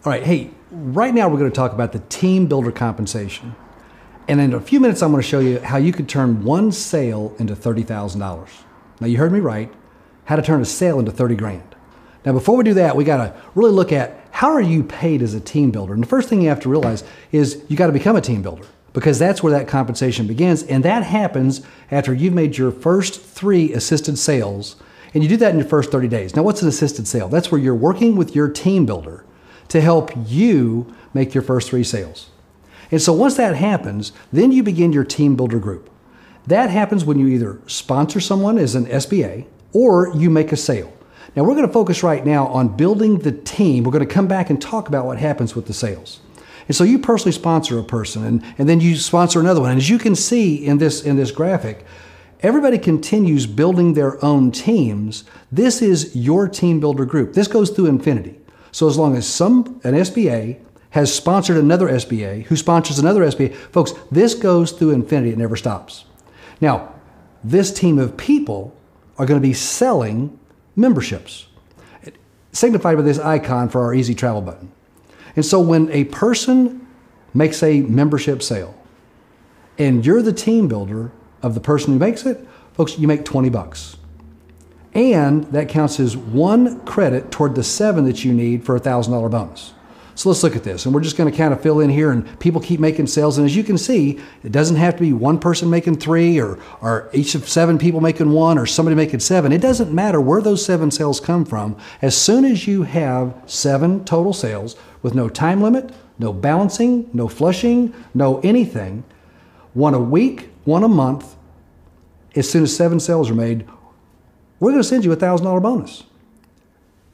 All right, hey, right now we're going to talk about the team builder compensation. And in a few minutes, I'm going to show you how you could turn one sale into $30,000. Now, you heard me right, how to turn a sale into 30 grand. Now, before we do that, we got to really look at how are you paid as a team builder? And the first thing you have to realize is you got to become a team builder, because that's where that compensation begins. And that happens after you've made your first 3 assisted sales, and you do that in your first 30 days. Now, what's an assisted sale? That's where you're working with your team builder to help you make your first 3 sales. And so once that happens, then you begin your team builder group. That happens when you either sponsor someone as an SBA or you make a sale. Now, we're going to focus right now on building the team. We're going to come back and talk about what happens with the sales. And so you personally sponsor a person, and then you sponsor another one. And as you can see in this graphic, everybody continues building their own teams. This is your team builder group. This goes through infinity. So as long as an SBA has sponsored another SBA, who sponsors another SBA, folks, this goes through infinity. It never stops. Now, this team of people are going to be selling memberships, signified by this icon for our easy travel button. And so when a person makes a membership sale and you're the team builder of the person who makes it, folks, you make 20 bucks. And that counts as 1 credit toward the 7 that you need for a $1,000 bonus. So let's look at this. And we're just going to kind of fill in here, and people keep making sales. And as you can see, it doesn't have to be one person making 3 or each of 7 people making 1 or somebody making 7. It doesn't matter where those 7 sales come from. As soon as you have 7 total sales with no time limit, no balancing, no flushing, no anything, 1 a week, 1 a month, as soon as 7 sales are made, we're going to send you a $1,000 bonus.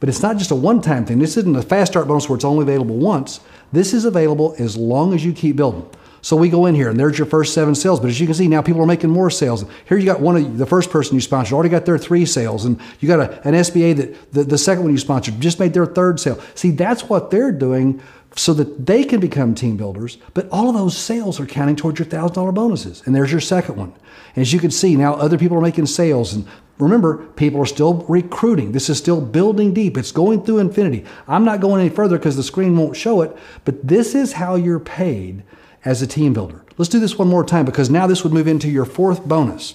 But it's not just a one-time thing. This isn't a fast start bonus where it's only available once. This is available as long as you keep building. So we go in here, and there's your first 7 sales. But as you can see, now people are making more sales. Here you got one of the first person you sponsored already got their 3 sales, and you got an SBA that the second one you sponsored just made their 3rd sale. See, that's what they're doing so that they can become team builders. But all of those sales are counting towards your $1,000 bonuses. And there's your second one. And as you can see, now other people are making sales, and remember, people are still recruiting. This is still building deep. It's going through infinity. I'm not going any further because the screen won't show it, but this is how you're paid as a team builder. Let's do this one more time, because now this would move into your 4th bonus.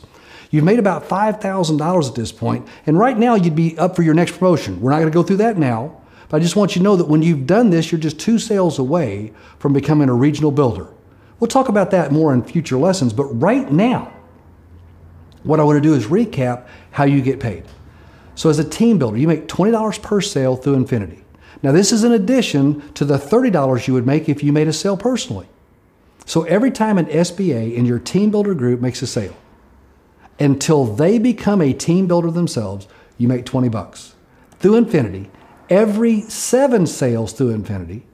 You've made about $5,000 at this point, and right now you'd be up for your next promotion. We're not going to go through that now, but I just want you to know that when you've done this, you're just 2 sales away from becoming a regional builder. We'll talk about that more in future lessons, but right now, what I want to do is recap how you get paid. So as a team builder, you make $20 per sale through infinity. Now, this is in addition to the $30 you would make if you made a sale personally. So every time an SBA in your team builder group makes a sale, until they become a team builder themselves, you make 20 bucks. Through infinity, every 7 sales through infinity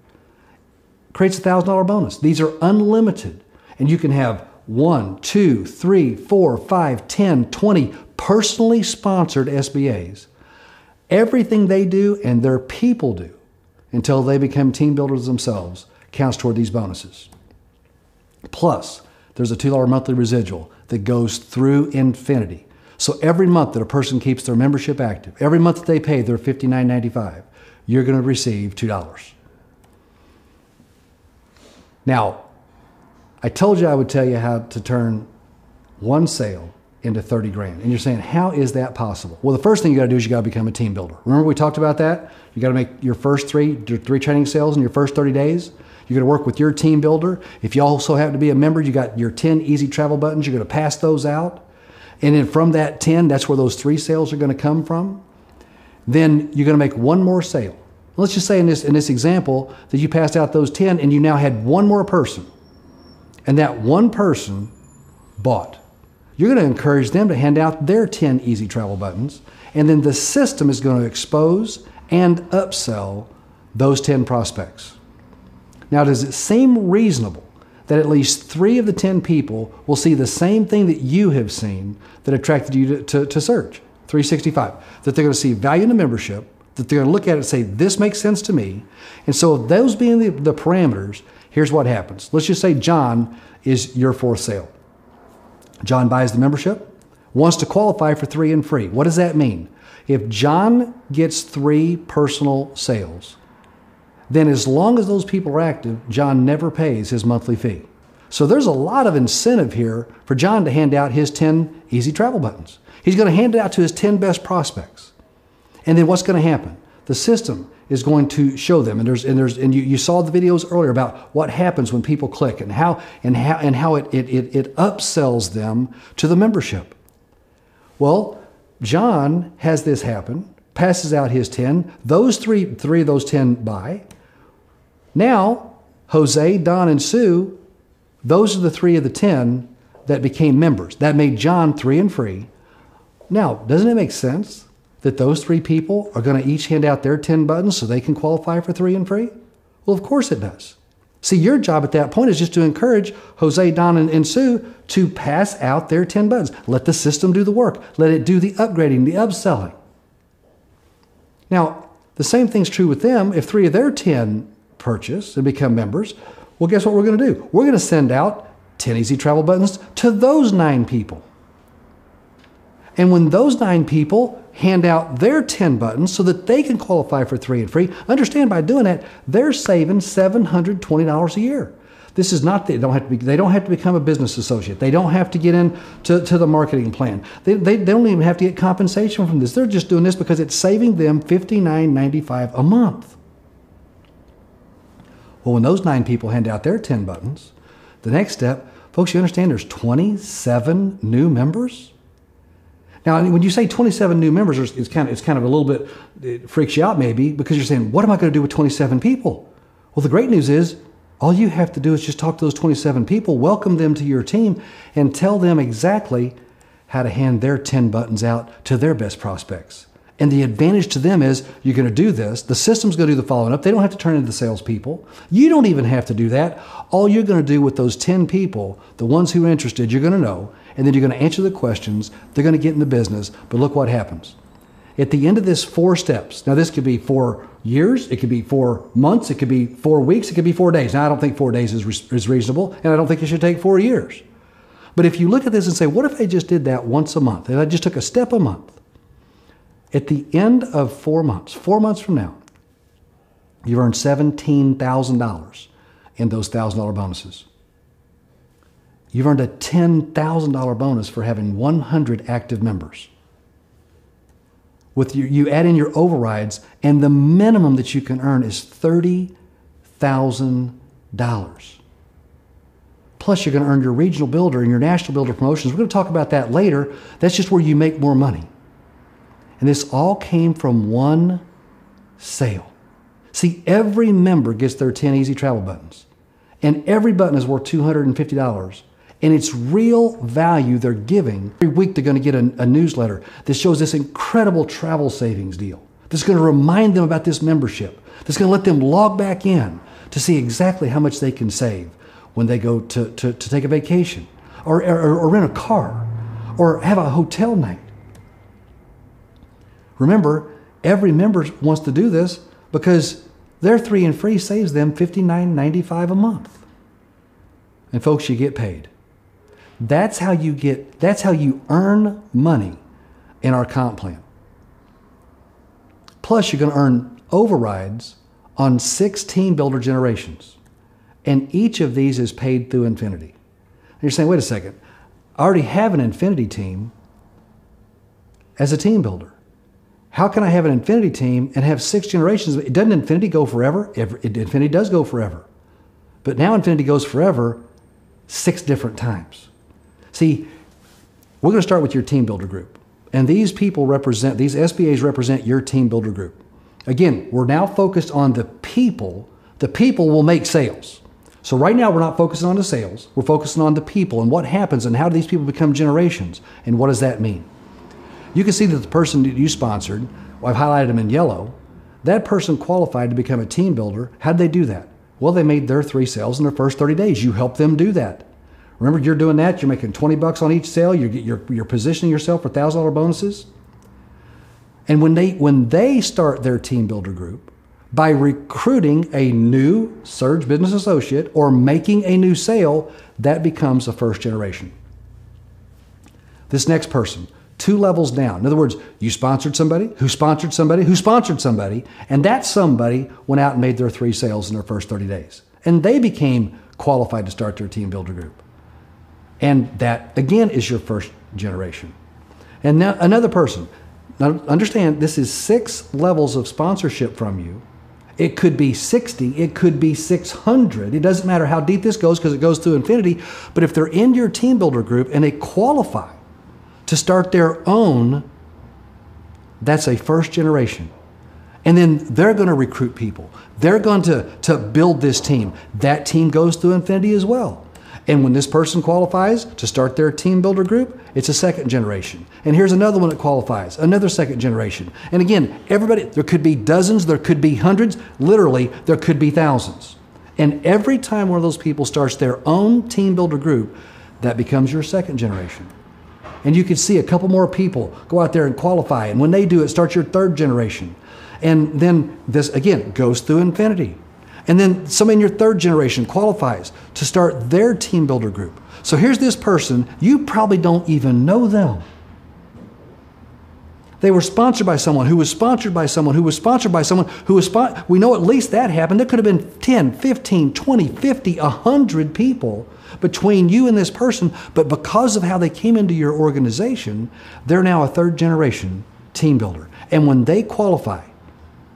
creates a $1,000 bonus. These are unlimited, and you can have 1, 2, 3, 4, 5, 10, 20 personally sponsored SBAs. Everything they do and their people do until they become team builders themselves counts toward these bonuses. Plus, there's a $2 monthly residual that goes through infinity. So every month that a person keeps their membership active, every month that they pay their $59.95, you're going to receive $2. Now, I told you I would tell you how to turn one sale into 30 grand. And you're saying, how is that possible? Well, the first thing you got to do is you got to become a team builder. Remember we talked about that? You got to make your first 3 training sales in your first 30 days. You're going to work with your team builder. If you also happen to be a member, you got your 10 easy travel buttons. You're going to pass those out. And then from that 10, that's where those 3 sales are going to come from. Then you're going to make 1 more sale. Let's just say in this example that you passed out those 10 and you now had 1 more person. And that 1 person bought. You're going to encourage them to hand out their 10 easy travel buttons. And then the system is going to expose and upsell those 10 prospects. Now, does it seem reasonable that at least 3 of the 10 people will see the same thing that you have seen that attracted you to Surge 365? That they're going to see value in the membership, that they're going to look at it and say, this makes sense to me. And so those being the parameters, here's what happens. Let's just say John is your 4th sale. John buys the membership, wants to qualify for 3 and free. What does that mean? If John gets 3 personal sales, then as long as those people are active, John never pays his monthly fee. So there's a lot of incentive here for John to hand out his 10 easy travel buttons. He's going to hand it out to his 10 best prospects. And then what's going to happen? The system is going to show them, and you saw the videos earlier about what happens when people click and how it upsells them to the membership. Well, John has this happen, passes out his 10. Those three of those 10 buy. Now, Jose, Don, and Sue, those are the 3 of the 10 that became members. That made John 3 and free. Now, doesn't it make sense that those 3 people are going to each hand out their 10 buttons so they can qualify for 3 and free? Well, of course it does. See, your job at that point is just to encourage Jose, Don, and Sue to pass out their 10 buttons. Let the system do the work. Let it do the upgrading, the upselling. Now, the same thing's true with them. If 3 of their 10 purchase and become members, well, guess what we're going to do? We're going to send out 10 easy travel buttons to those 9 people. And when those 9 people hand out their 10 buttons so that they can qualify for 3 and free, understand by doing that, they're saving $720 a year. This is not, they don't have to become a business associate. They don't have to get into the marketing plan. They don't even have to get compensation from this. They're just doing this because it's saving them $59.95 a month. Well, when those 9 people hand out their 10 buttons, the next step, folks, you understand there's 27 new members? Now, when you say 27 new members, it's kind of a little bit, it freaks you out maybe, because you're saying, what am I going to do with 27 people? Well, the great news is, all you have to do is just talk to those 27 people, welcome them to your team, and tell them exactly how to hand their 10 buttons out to their best prospects. And the advantage to them is you're going to do this. The system's going to do the following up. They don't have to turn into salespeople. You don't even have to do that. All you're going to do with those 10 people, the ones who are interested, you're going to know, and then you're going to answer the questions. They're going to get in the business. But look what happens. At the end of this 4 steps, now this could be 4 years, it could be 4 months, it could be 4 weeks, it could be 4 days. Now, I don't think 4 days is reasonable, and I don't think it should take 4 years. But if you look at this and say, what if I just did that once a month, and I just took a step a month? At the end of 4 months from now, you've earned $17,000 in those $1,000 bonuses. You've earned a $10,000 bonus for having 100 active members. With you add in your overrides, and the minimum that you can earn is $30,000. Plus, you're going to earn your regional builder and your national builder promotions. We're going to talk about that later. That's just where you make more money. And this all came from one sale. See, every member gets their 10 easy travel buttons. And every button is worth $250. And it's real value they're giving. Every week they're going to get a newsletter that shows this incredible travel savings deal. That's going to remind them about this membership. That's going to let them log back in to see exactly how much they can save when they go to take a vacation or rent a car or have a hotel night. Remember, every member wants to do this because their 3 and free saves them $59.95 a month. And folks, you get paid. That's how you earn money in our comp plan. Plus, you're going to earn overrides on 6 team builder generations. And each of these is paid through Infinity. And you're saying, wait a second, I already have an Infinity team as a team builder. How can I have an Infinity team and have 6 generations? Doesn't Infinity go forever? Infinity does go forever. But now Infinity goes forever 6 different times. See, we're going to start with your team builder group. And these people represent, these SBAs represent your team builder group. Again, we're now focused on the people. The people will make sales. So right now we're not focusing on the sales. We're focusing on the people and what happens and how do these people become generations and what does that mean? You can see that the person that you sponsored, I've highlighted them in yellow, that person qualified to become a team builder. How did they do that? Well, they made their 3 sales in their first 30 days. You helped them do that. Remember, you're doing that. You're making $20 on each sale. You're positioning yourself for $1,000 bonuses. And when they start their team builder group, by recruiting a new Surge business associate or making a new sale, that becomes a first generation. This next person, 2 levels down. In other words, you sponsored somebody, who sponsored somebody, who sponsored somebody, and that somebody went out and made their 3 sales in their first 30 days. And they became qualified to start their team builder group. And that, again, is your first generation. And now another person. Now, understand, this is 6 levels of sponsorship from you. It could be 60, it could be 600. It doesn't matter how deep this goes because it goes through infinity. But if they're in your team builder group and they qualify to start their own, that's a first generation. And then they're going to recruit people. They're going to build this team. That team goes through infinity as well. And when this person qualifies to start their team builder group, it's a second generation. And here's another one that qualifies, another second generation. And again, everybody, there could be dozens, there could be hundreds, literally, there could be thousands. And every time one of those people starts their own team builder group, that becomes your second generation. And you could see a couple more people go out there and qualify. And when they do, it starts your third generation. And then this, again, goes through infinity. And then somebody in your third generation qualifies to start their team builder group. So here's this person, you probably don't even know them. They were sponsored by someone who was sponsored by someone who was sponsored by someone who was sponsored. We know at least that happened. There could have been 10, 15, 20, 50, 100 people between you and this person. But because of how they came into your organization, they're now a third generation team builder. And when they qualify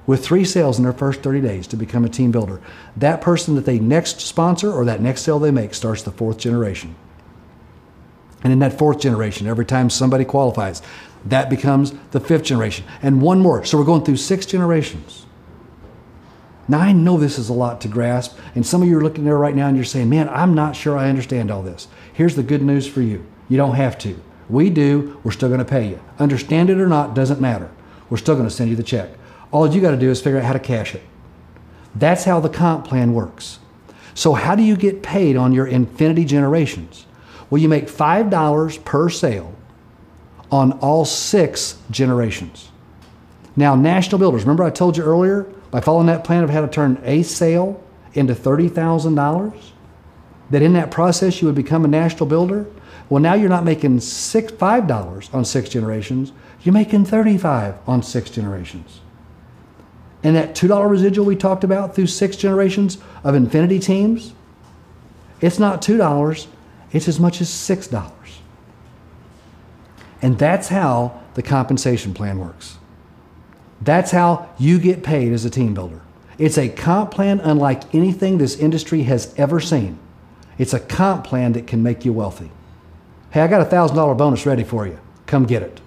with 3 sales in their first 30 days to become a team builder, that person that they next sponsor or that next sale they make starts the 4th generation. And in that 4th generation, every time somebody qualifies, that becomes the 5th generation. And one more. So we're going through 6 generations. Now, I know this is a lot to grasp, and some of you are looking there right now and you're saying, man, I'm not sure I understand all this. Here's the good news for you. You don't have to. We do. We're still going to pay you. Understand it or not, doesn't matter. We're still going to send you the check. All you got to do is figure out how to cash it. That's how the comp plan works. So how do you get paid on your infinity generations? Well, you make $5 per sale on all 6 generations. Now, national builders, remember I told you earlier, by following that plan of how to turn a sale into $30,000, that in that process you would become a national builder? Well, now you're not making $5 on 6 generations, you're making $35 on 6 generations. And that $2 residual we talked about through 6 generations of infinity teams, it's not $2, it's as much as $6. And that's how the compensation plan works. That's how you get paid as a team builder. It's a comp plan unlike anything this industry has ever seen. It's a comp plan that can make you wealthy. Hey, I got a $1,000 bonus ready for you. Come get it.